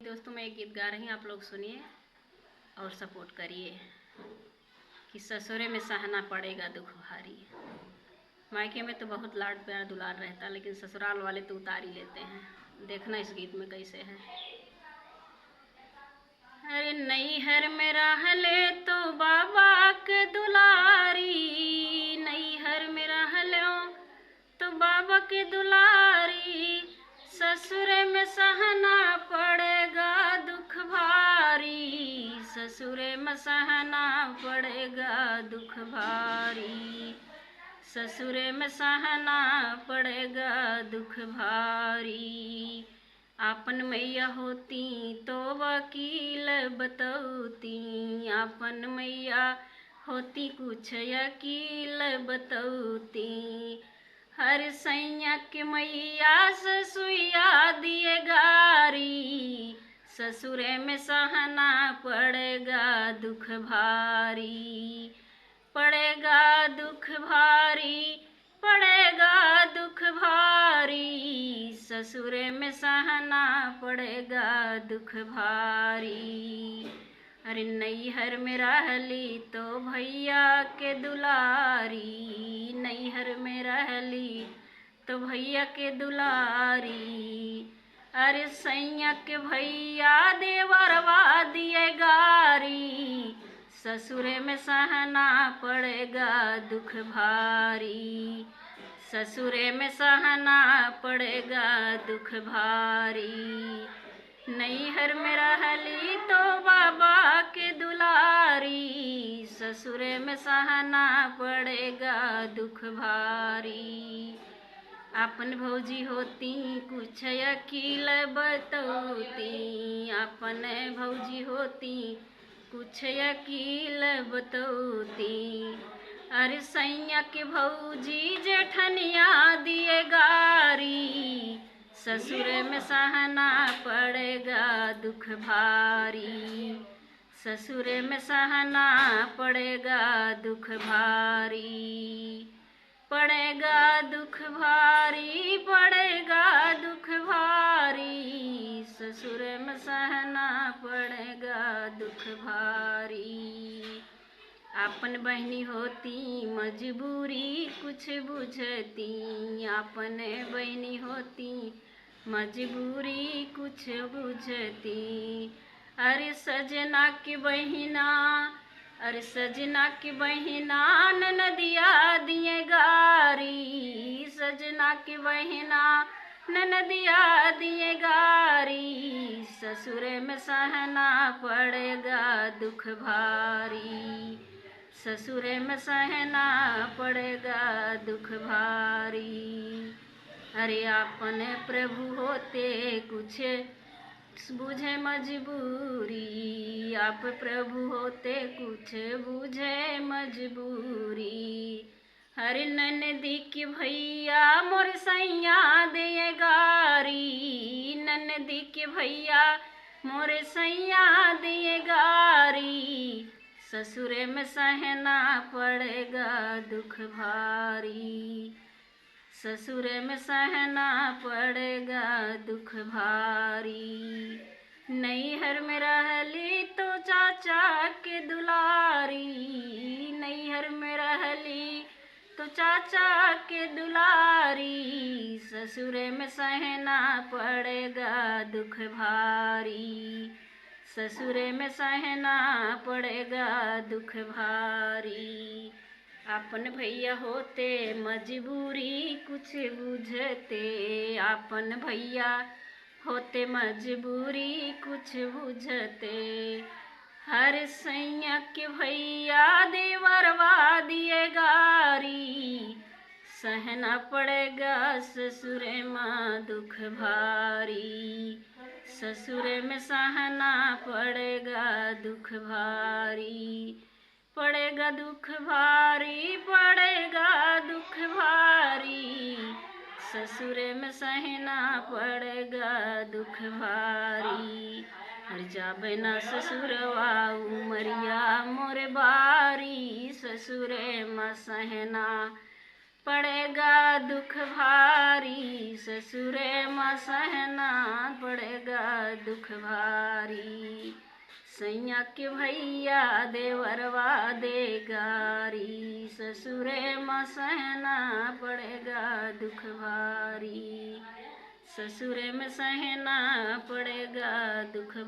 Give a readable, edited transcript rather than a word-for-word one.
दोस्तों मैं एक गीत गा रही हूँ, आप लोग सुनिए और सपोर्ट करिए कि ससुरे में सहना पड़ेगा दुख भारी। मायके में तो बहुत लाड प्यार दुलार रहता, लेकिन ससुराल वाले तो उतार ही लेते हैं। देखना इस गीत में कैसे है। अरे नैहर में रहले तो बाबा के दुलारी, नैहर में रहले तो बाबा के दुलारी, ससुरे में सहना पड़ेगा दुख भारी, ससुरे में सहना पड़ेगा दुख भारी, ससुरे में सहना पड़ेगा दुख भारी। आपन मैया होती तो वकील बतौती, आपन मैया होती कुछ वकील बतौती। हर सैया के मैया ससुइया दिए गारी, ससुरे में सहना पड़ेगा दुख भारी, पड़ेगा दुख भारी, पड़ेगा दुख भारी, ससुरे में सहना पड़ेगा दुख भारी। अरे नैहर में रहली तो भैया के दुलारी, नैहर में रहली तो भैया के दुलारी। अरे सैया के भैया देवरवा दिए गारी, ससुरे में सहना पड़ेगा दुख भारी, ससुरे में सहना पड़ेगा दुख भारी। नैहर में रहली तो बाबा के दुलारी, ससुरे में सहना पड़ेगा दुख भारी। आपन भौजी होती कुछ अकील बतौती, आपन भौजी होती कुछ अकील बतौती। अरे सैया के भौजी जेठनिया दिए गारी, ससुरे में सहना पड़ेगा दुख भारी, ससुरे में सहना पड़ेगा दुख भारी, पड़ेगा दुख भारी, पड़ेगा दुख भारी, ससुरे में सहना पड़ेगा दुख भारी। आपन बहनी होती मजबूरी कुछ बुझती, आपन बहनी होती मजबूरी कुछ बुझती। अरे सजना की बहिना, अरे सजना की बहिना ननदिया दिए गारी, सजना की बहिना ननदिया दिए गारी, ससुरे में सहना पड़ेगा दुख भारी, ससुरे में सहना पड़ेगा दुख भारी। अरे आपन प्रभु होते कुछ बुझे मजबूरी, आप प्रभु होते कुछ बुझे मजबूरी। हरे ननदी की भैया मोर सैया दिए गारी, ननदी के भैया मोर सैया दिए गारी, ससुरे में सहना पड़ेगा दुख भारी, ससुरे में सहना पड़ेगा दुख भारी। नैहर में रहली तो चाचा के दुलारी, नैहर में रहली तो चाचा के दुलारी, ससुरे में सहना पड़ेगा दुख भारी, ससुरे में सहना पड़ेगा दुख भारी। आपन भैया होते मजबूरी कुछ बुझते, आपन भैया होते मजबूरी कुछ बुझते। हर सैया के भैया देवरवा दिए गारी, सहना पड़ेगा ससुरे माँ दुख भारी, ससुरे में सहना पड़ेगा दुख भारी, पड़ेगा दुख भारी, पड़ेगा दुख भारी, ससुरे में सहना पड़ेगा दुख भारी। हर जाबे ना ससुरवा उमरिया मोरे बारी, ससुरे में सहना पड़ेगा दुख भारी, ससुरे में सहना पड़ेगा दुख भारी। सैया के भैया देवरवा दे गारी, ससुरे में सहना पड़ेगा दुख भारी, ससुरे में सहना पड़ेगा दुख भारी।